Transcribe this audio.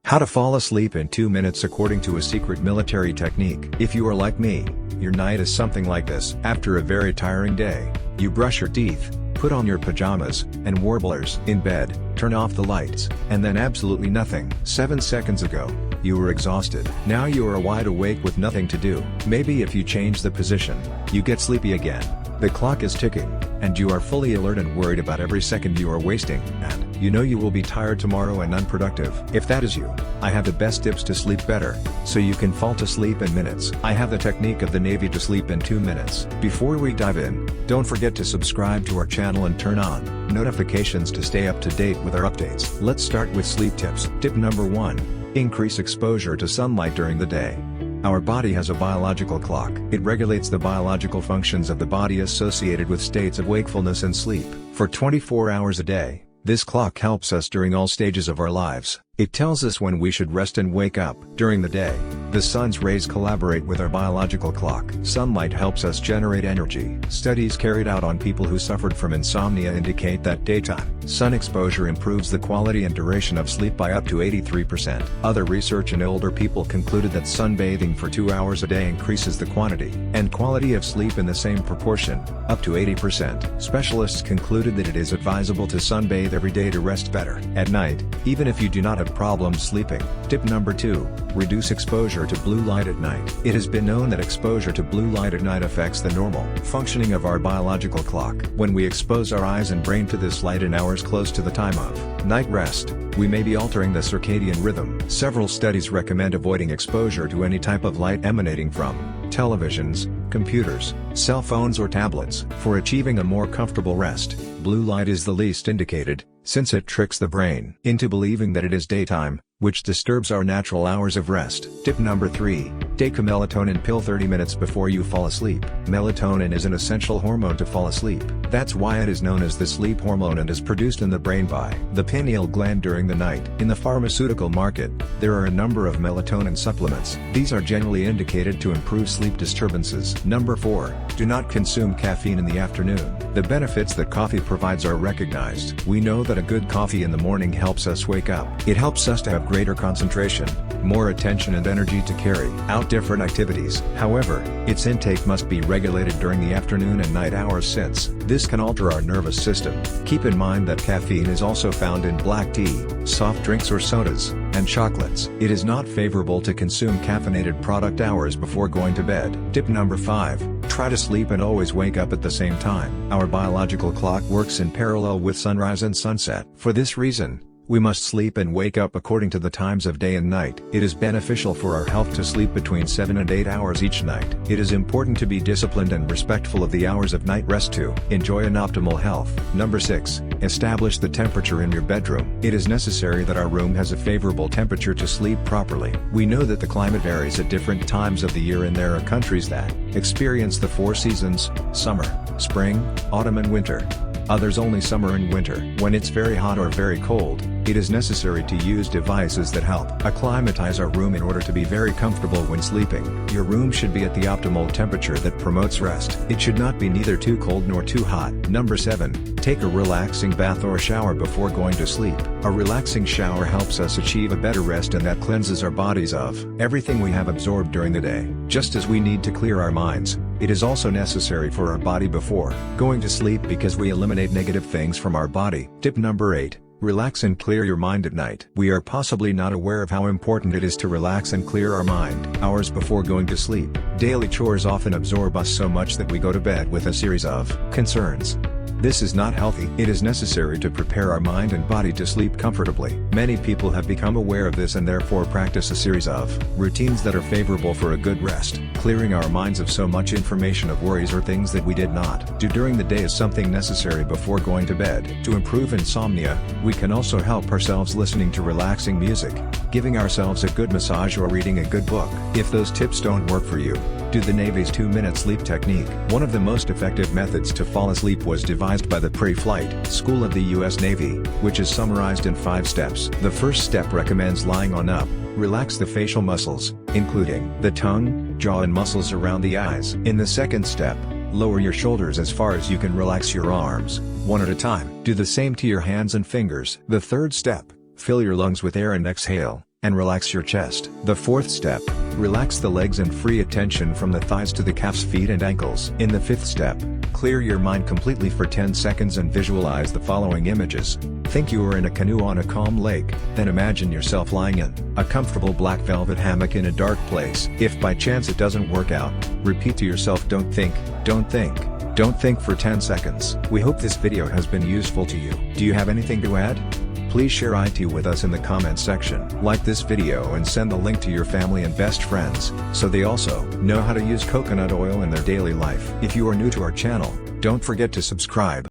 How to fall asleep in 2 minutes according to a secret military technique. If you are like me, your night is something like this. After a very tiring day, you brush your teeth, put on your pajamas, and warblers. In bed, turn off the lights, and then absolutely nothing. 7 seconds ago, you were exhausted. Now you are wide awake with nothing to do. Maybe if you change the position, you get sleepy again. The clock is ticking, and you are fully alert and worried about every second you are wasting, and you know you will be tired tomorrow and unproductive. If that is you, I have the best tips to sleep better, so you can fall to sleep in minutes. I have the technique of the Navy to sleep in 2 minutes. Before we dive in, don't forget to subscribe to our channel and turn on notifications to stay up to date with our updates. Let's start with sleep tips. Tip number 1. Increase exposure to sunlight during the day. Our body has a biological clock. It regulates the biological functions of the body associated with states of wakefulness and sleep. For 24 hours a day, this clock helps us during all stages of our lives. It tells us when we should rest and wake up. During the day, the sun's rays collaborate with our biological clock. Sunlight helps us generate energy. Studies carried out on people who suffered from insomnia indicate that daytime sun exposure improves the quality and duration of sleep by up to 83%. Other research in older people concluded that sunbathing for 2 hours a day increases the quantity and quality of sleep in the same proportion, up to 80%. Specialists concluded that it is advisable to sunbathe every day to rest better at night, even if you do not have problems sleeping. Tip number 2. Reduce exposure to blue light at night. It has been known that exposure to blue light at night affects the normal functioning of our biological clock. When we expose our eyes and brain to this light in hours close to the time of night rest, we may be altering the circadian rhythm. Several studies recommend avoiding exposure to any type of light emanating from televisions, computers, cell phones or tablets. For achieving a more comfortable rest, blue light is the least indicated, since it tricks the brain into believing that it is daytime, which disturbs our natural hours of rest. Tip number 3. Take a melatonin pill 30 minutes before you fall asleep. Melatonin is an essential hormone to fall asleep. That's why it is known as the sleep hormone and is produced in the brain by the pineal gland during the night. In the pharmaceutical market, there are a number of melatonin supplements. These are generally indicated to improve sleep disturbances. Number 4. Do not consume caffeine in the afternoon. The benefits that coffee provides are recognized. We know that a good coffee in the morning helps us wake up. It helps us to have greater concentration, more attention and energy to carry out different activities. However, its intake must be regulated during the afternoon and night hours since this can alter our nervous system. Keep in mind that caffeine is also found in black tea, soft drinks or sodas, and chocolates. It is not favorable to consume caffeinated product hours before going to bed. Tip number 5. Try to sleep and always wake up at the same time. Our biological clock works in parallel with sunrise and sunset. For this reason, we must sleep and wake up according to the times of day and night. It is beneficial for our health to sleep between 7 and 8 hours each night. It is important to be disciplined and respectful of the hours of night rest to enjoy an optimal health. Number 6. Establish the temperature in your bedroom. It is necessary that our room has a favorable temperature to sleep properly. We know that the climate varies at different times of the year and there are countries that experience the 4 seasons: summer, spring, autumn and winter. Others only summer and winter. When it's very hot or very cold, it is necessary to use devices that help acclimatize our room in order to be very comfortable when sleeping. Your room should be at the optimal temperature that promotes rest. It should not be neither too cold nor too hot. Number 7. Take a relaxing bath or shower before going to sleep. A relaxing shower helps us achieve a better rest and that cleanses our bodies of everything we have absorbed during the day. Just as we need to clear our minds, it is also necessary for our body before going to sleep because we eliminate negative things from our body. Tip number 8. Relax and clear your mind at night. We are possibly not aware of how important it is to relax and clear our mind hours before going to sleep. Daily chores often absorb us so much that we go to bed with a series of concerns. This is not healthy. It is necessary to prepare our mind and body to sleep comfortably. Many people have become aware of this and therefore practice a series of routines that are favorable for a good rest. Clearing our minds of so much information of worries or things that we did not do during the day is something necessary before going to bed. To improve insomnia, we can also help ourselves listening to relaxing music, giving ourselves a good massage or reading a good book. If those tips don't work for you, do the Navy's 2-minute sleep technique. One of the most effective methods to fall asleep was devised by the Pre-Flight School of the U.S. Navy, which is summarized in 5 steps. The first step recommends lying on up. Relax the facial muscles, including the tongue, jaw and muscles around the eyes. In the second step, lower your shoulders as far as you can. Relax your arms, one at a time. Do the same to your hands and fingers. The third step, fill your lungs with air and exhale. and relax your chest. The fourth step, relax the legs and free attention from the thighs to the calves, feet and ankles. In the fifth step, clear your mind completely for 10 seconds and visualize the following images. Think you are in a canoe on a calm lake, then imagine yourself lying in a comfortable black velvet hammock in a dark place. If by chance it doesn't work out, repeat to yourself, don't think, don't think, don't think for 10 seconds. We hope this video has been useful to you. Do you have anything to add? Please share it with us in the comments section. Like this video and send the link to your family and best friends, so they also know how to use coconut oil in their daily life. If you are new to our channel, don't forget to subscribe.